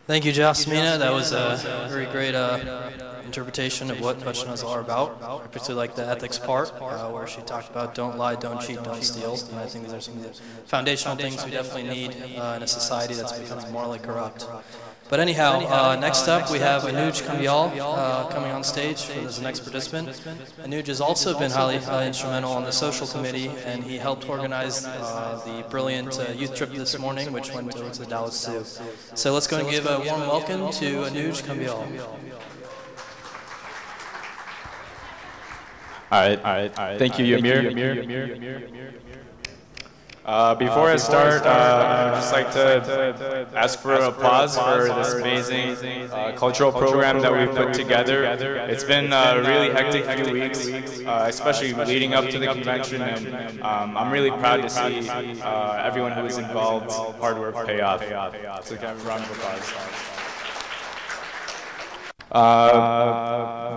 Thank you, Jasmina. That was a very great interpretation of what VSNA is all about. I particularly like the ethics part, where she talked about don't lie, don't cheat, don't steal. And I think these are some of the foundational things we definitely need in a society that's becoming morally corrupt. But anyhow, next up we have Anuj Kambial coming on stage as the next participant. Anuj has also been highly instrumental on the social committee, and he helped organize the brilliant youth trip this morning, which went over to the Dallas Zoo. So let's go and give a warm welcome to Anuj Kambial. All right. Thank you, Ymir. Before I start, I'd just like to ask for applause for this amazing cultural program that we've put together. It's been a really hectic few weeks, especially leading up to the convention, and I'm really proud to see everyone who was involved, hard work pay off. So can I have a round of applause?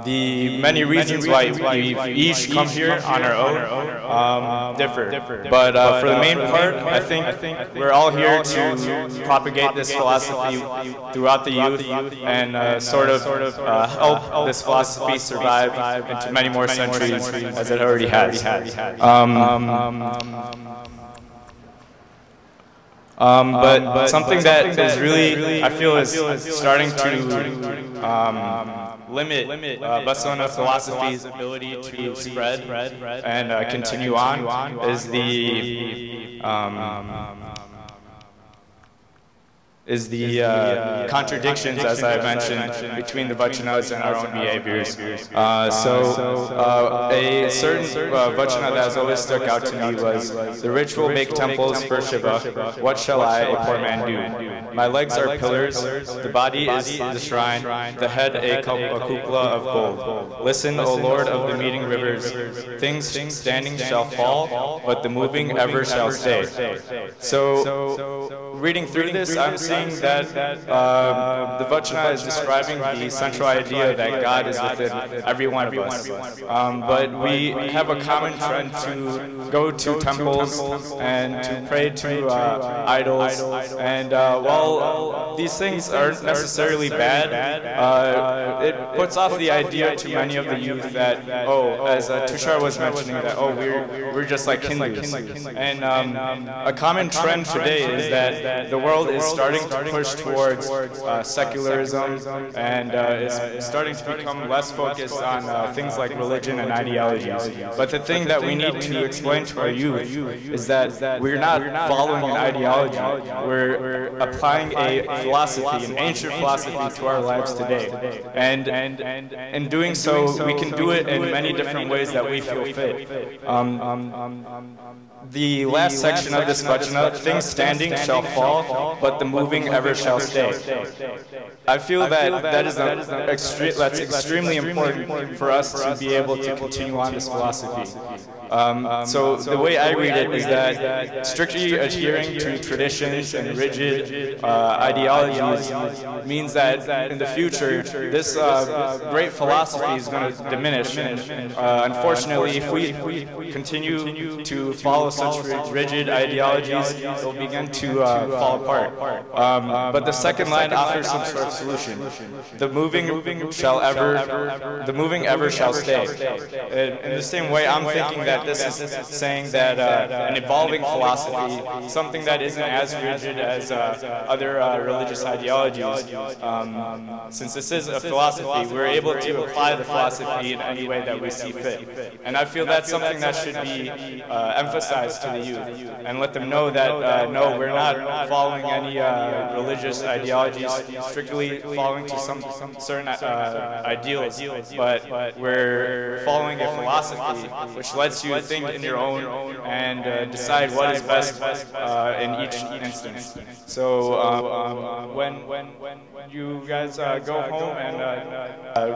The many reasons why we've each come here on our own differ. But for the main part, I think we're all here to propagate this philosophy throughout the youth and sort of help this philosophy survive into many more centuries as it already has. But something that is really, I feel, is starting to limit VSNA philosophy's ability to spread and continue on is the contradictions, as I mentioned, between the VSNAs and our own behaviors. A certain VSNA that has always stuck out to me was, the rich will make temples for Shiva, what shall I, a poor man, do? My legs are pillars, the body is the shrine, the head a cupola of gold. Listen, O Lord of the meeting rivers, things standing shall fall, but the moving ever shall stay. So, reading through this, I'm seeing that the VSNA is describing the central idea that God is within every one of us. But we have a common trend to go to temples and to pray to idols. And while these things aren't necessarily bad, it puts off the idea to many of the youth that, as Tushar was mentioning, that, we're just like Hindus. And a common trend today is that the world is starting to push towards secularism and is starting to become less focused on things like religion and ideologies. But the thing that we need to explain to our youth is that we're not following an ideology. We're applying a philosophy, an ancient philosophy, to our lives today. And in doing so, we can do it in many different ways that we feel fit. The last section of this VSNA, things standing shall fall, but the moving ever shall stay. I feel that that's extremely important for us to be able to continue on this philosophy. So the way I read it is that strictly adhering to traditions and rigid ideologies means that in the future, this great philosophy is going to diminish. And unfortunately, if we continue to follow such rigid ideologies, they'll begin to fall apart. But the second line offers some sort of solution. The moving ever shall stay. In the same way, I'm thinking that this is saying that an evolving philosophy, something that isn't as rigid as other religious ideologies, since this is a philosophy, we're able to apply the philosophy in any way that we see fit. And I feel that's something that should be emphasized to the youth, and let them know that no, we're not following any religious ideologies, strictly following to some certain ideals, but we're following a philosophy which lets you think in your own and decide what is best in each instance. So when you guys go home and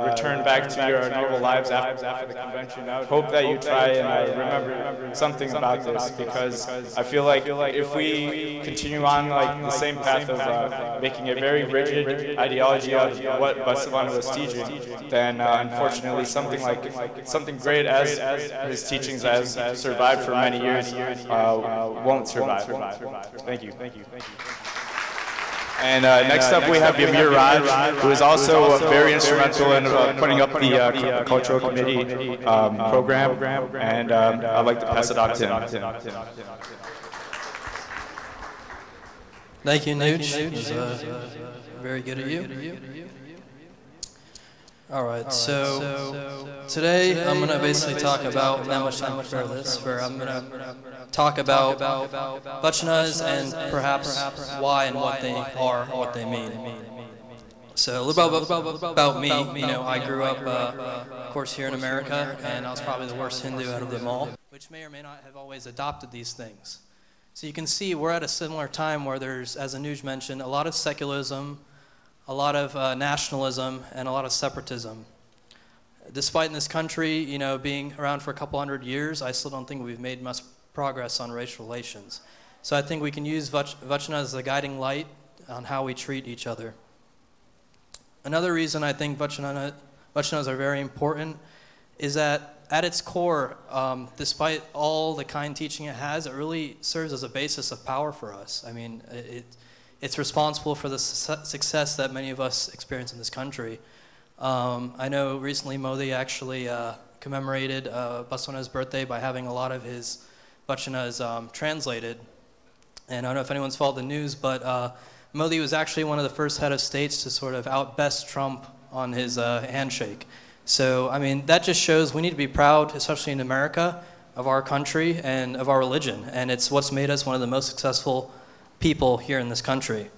return back to your normal lives after the convention, I would hope that you try and remember something about this, because I feel like if we continue on like the same path of making a very rigid ideology of what VSNA was teaching, then unfortunately something great as his teachings has survived for many years won't survive. Thank you. And next up we have Yamir Raj, who is also very instrumental in putting up the cultural committee program, and I'd like to pass it on to him. Thank you, Nooch. It was very good of you. All right, so today I'm going to basically talk about, not much time for this, where I'm going to talk about Vachanas and perhaps why and what they are, what they mean. So a little about me, you know, I grew up, of course, here in America, and I was probably the worst Hindu out of them all, which may or may not have always adopted these things. So you can see we're at a similar time where there's, as Anuj mentioned, a lot of secularism, a lot of nationalism, and a lot of separatism. Despite in this country, you know, being around for a couple hundred years, I still don't think we've made much progress on racial relations. So I think we can use Vachana as a guiding light on how we treat each other. Another reason I think Vachanas are very important is that at its core, despite all the kind teaching it has, it really serves as a basis of power for us. I mean, it's responsible for the success that many of us experience in this country. I know recently Modi actually commemorated Baswana's birthday by having a lot of his Vachanas translated. And I don't know if anyone's followed the news, but Modi was actually one of the first head of states to sort of outbest Trump on his handshake. So, I mean, that just shows we need to be proud, especially in America, of our country and of our religion. And it's what's made us one of the most successful people here in this country.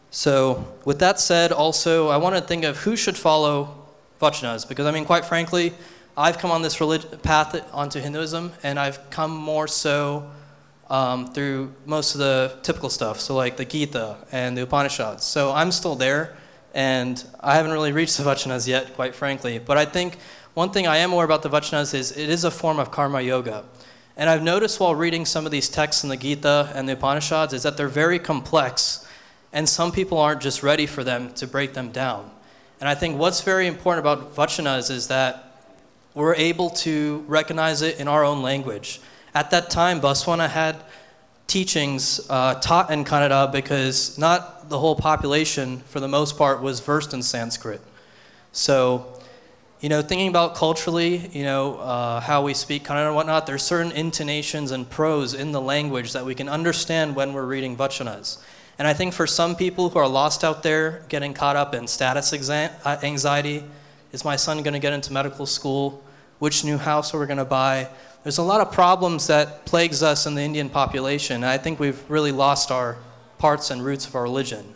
So, with that said, also, I want to think of who should follow Vachanas. Because, I mean, quite frankly, I've come on this path onto Hinduism, and I've come more so through most of the typical stuff. So, like the Gita and the Upanishads. So, I'm still there. And I haven't really reached the Vachanas yet, quite frankly. But I think one thing I am aware about the Vachanas is it is a form of karma yoga. And I've noticed while reading some of these texts in the Gita and the Upanishads is that they're very complex. And some people aren't just ready for them to break them down. And I think what's very important about Vachanas is that we're able to recognize it in our own language. At that time, Baswana had teachings taught in Kannada because not the whole population, for the most part, was versed in Sanskrit. So, you know, thinking about culturally, you know, how we speak Kannada and whatnot, there's certain intonations and prose in the language that we can understand when we're reading Vachanas. And I think for some people who are lost out there, getting caught up in status anxiety, is my son going to get into medical school? Which new house are we going to buy? There's a lot of problems that plagues us in the Indian population. And I think we've really lost our parts and roots of our religion.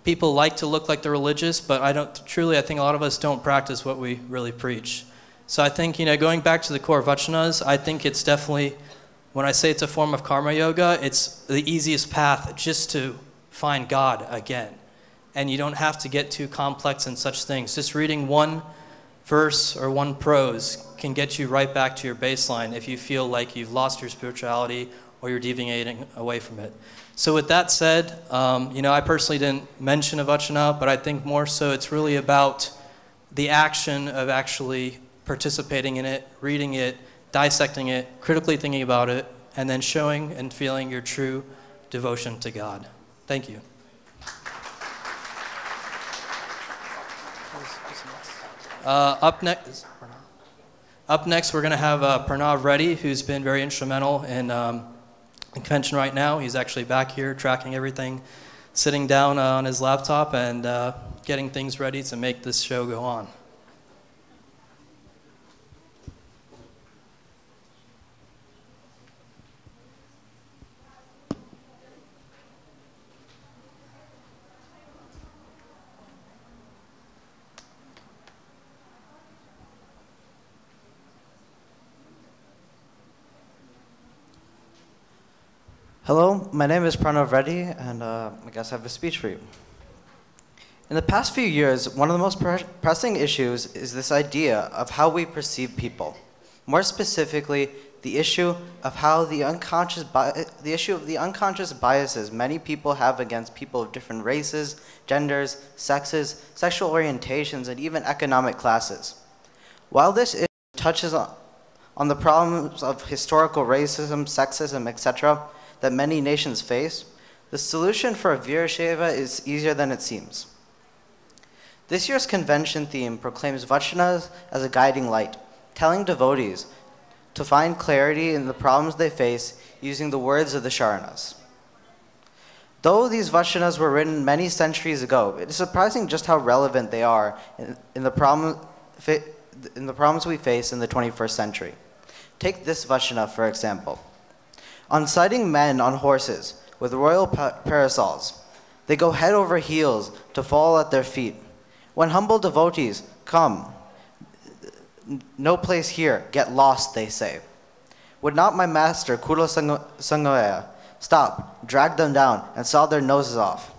People like to look like they're religious, but I think a lot of us don't practice what we really preach. So I think, you know, going back to the core of Vachanas, I think it's definitely, when I say it's a form of karma yoga, it's the easiest path just to find God again. And you don't have to get too complex in such things. Just reading one verse or one prose can get you right back to your baseline if you feel like you've lost your spirituality or you're deviating away from it. So with that said, you know, I personally didn't mention a Vachana, but I think more so it's really about the action of actually participating in it, reading it, dissecting it, critically thinking about it, and then showing and feeling your true devotion to God. Thank you. Up next, we're going to have Pranav Reddy, who's been very instrumental in the convention right now. He's actually back here tracking everything, sitting down on his laptop and getting things ready to make this show go on. Hello, my name is Pranav Reddy, and I guess I have a speech for you. In the past few years, one of the most pressing issues is this idea of how we perceive people. More specifically, the issue of how the unconscious biases many people have against people of different races, genders, sexes, sexual orientations, and even economic classes. While this issue touches on the problems of historical racism, sexism, etc., that many nations face, The solution for a Virashaiva is easier than it seems. This year's convention theme proclaims Vachanas as a guiding light, telling devotees to find clarity in the problems they face using the words of the Sharanas. Though these Vachanas were written many centuries ago, it is surprising just how relevant they are in the problems we face in the 21st century. Take this Vachana, for example. On sighting men on horses with royal parasols, they go head over heels to fall at their feet. When humble devotees come, no place here, get lost, they say. Would not my master, Kula Sangaya, stop, drag them down, and saw their noses off?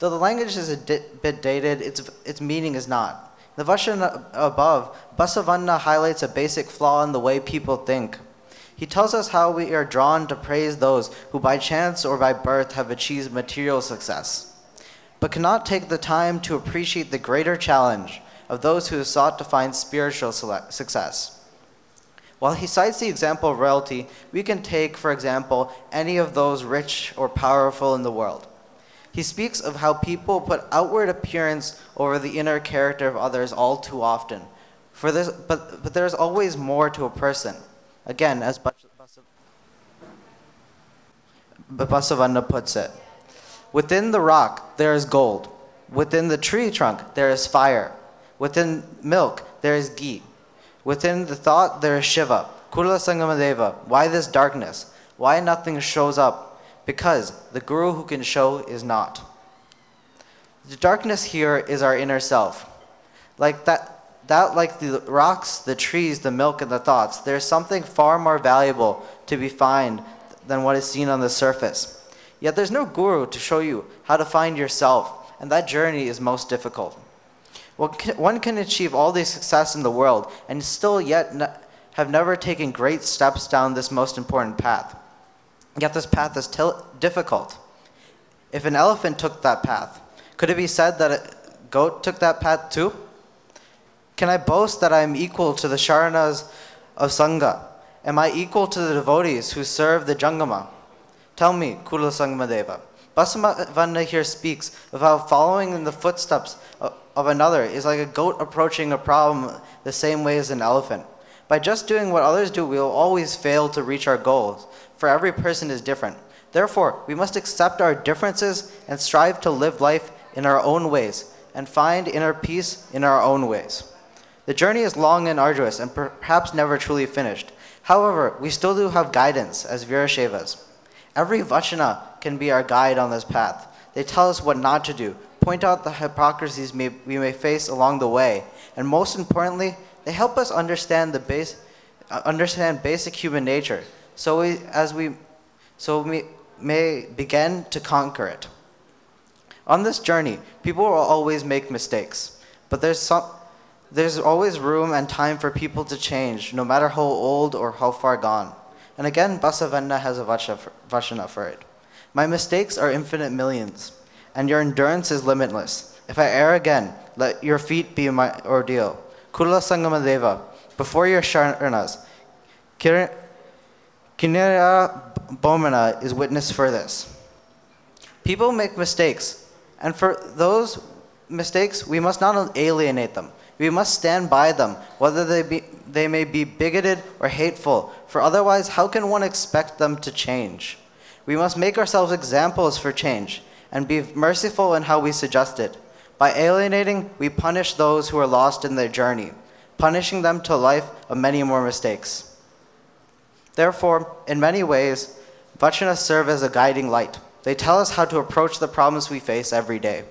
Though the language is a bit dated, its meaning is not. In the Vachana above, Basavanna highlights a basic flaw in the way people think. He tells us how we are drawn to praise those who by chance or by birth have achieved material success, but cannot take the time to appreciate the greater challenge of those who have sought to find spiritual success. While he cites the example of royalty, we can take, for example, any of those rich or powerful in the world. He speaks of how people put outward appearance over the inner character of others all too often. But there's always more to a person. Again, as Basavanna puts it, within the rock there is gold. Within the tree trunk there is fire. Within milk there is ghee. Within the thought there is Shiva. Kula Sangamadeva. Why this darkness? Why nothing shows up? Because the Guru who can show is not. The darkness here is our inner self. Like the rocks, the trees, the milk, and the thoughts, there is something far more valuable to be found than what is seen on the surface. Yet there's no Guru to show you how to find yourself, and that journey is most difficult. One can achieve all the success in the world and still yet have never taken great steps down this most important path. Yet this path is difficult. If an elephant took that path, could it be said that a goat took that path too? Can I boast that I am equal to the Sharanas of Sangha? Am I equal to the devotees who serve the Jangama? Tell me, Kula Sangamadeva. Basavanna here speaks of how following in the footsteps of another is like a goat approaching a problem the same way as an elephant. By just doing what others do, we will always fail to reach our goals, for every person is different. Therefore, we must accept our differences and strive to live life in our own ways and find inner peace in our own ways. The journey is long and arduous and perhaps never truly finished. However, we still do have guidance as Virashaivas. Every Vachana can be our guide on this path. They tell us what not to do, point out the hypocrisies we may face along the way, and most importantly, they help us understand basic human nature, so we may begin to conquer it. On this journey, people will always make mistakes, but there's always room and time for people to change, no matter how old or how far gone. And again, Basavanna has a Vachana for it. My mistakes are infinite millions, and your endurance is limitless. If I err again, let your feet be my ordeal. Kula Sangamadeva, before your Sharanas, Kinara Bomana is witness for this. People make mistakes, and for those mistakes, we must not alienate them. We must stand by them, whether they may be bigoted or hateful, for otherwise how can one expect them to change? We must make ourselves examples for change, and be merciful in how we suggest it. By alienating, we punish those who are lost in their journey, punishing them to a life of many more mistakes. Therefore, in many ways, Vachanas serve as a guiding light. They tell us how to approach the problems we face every day.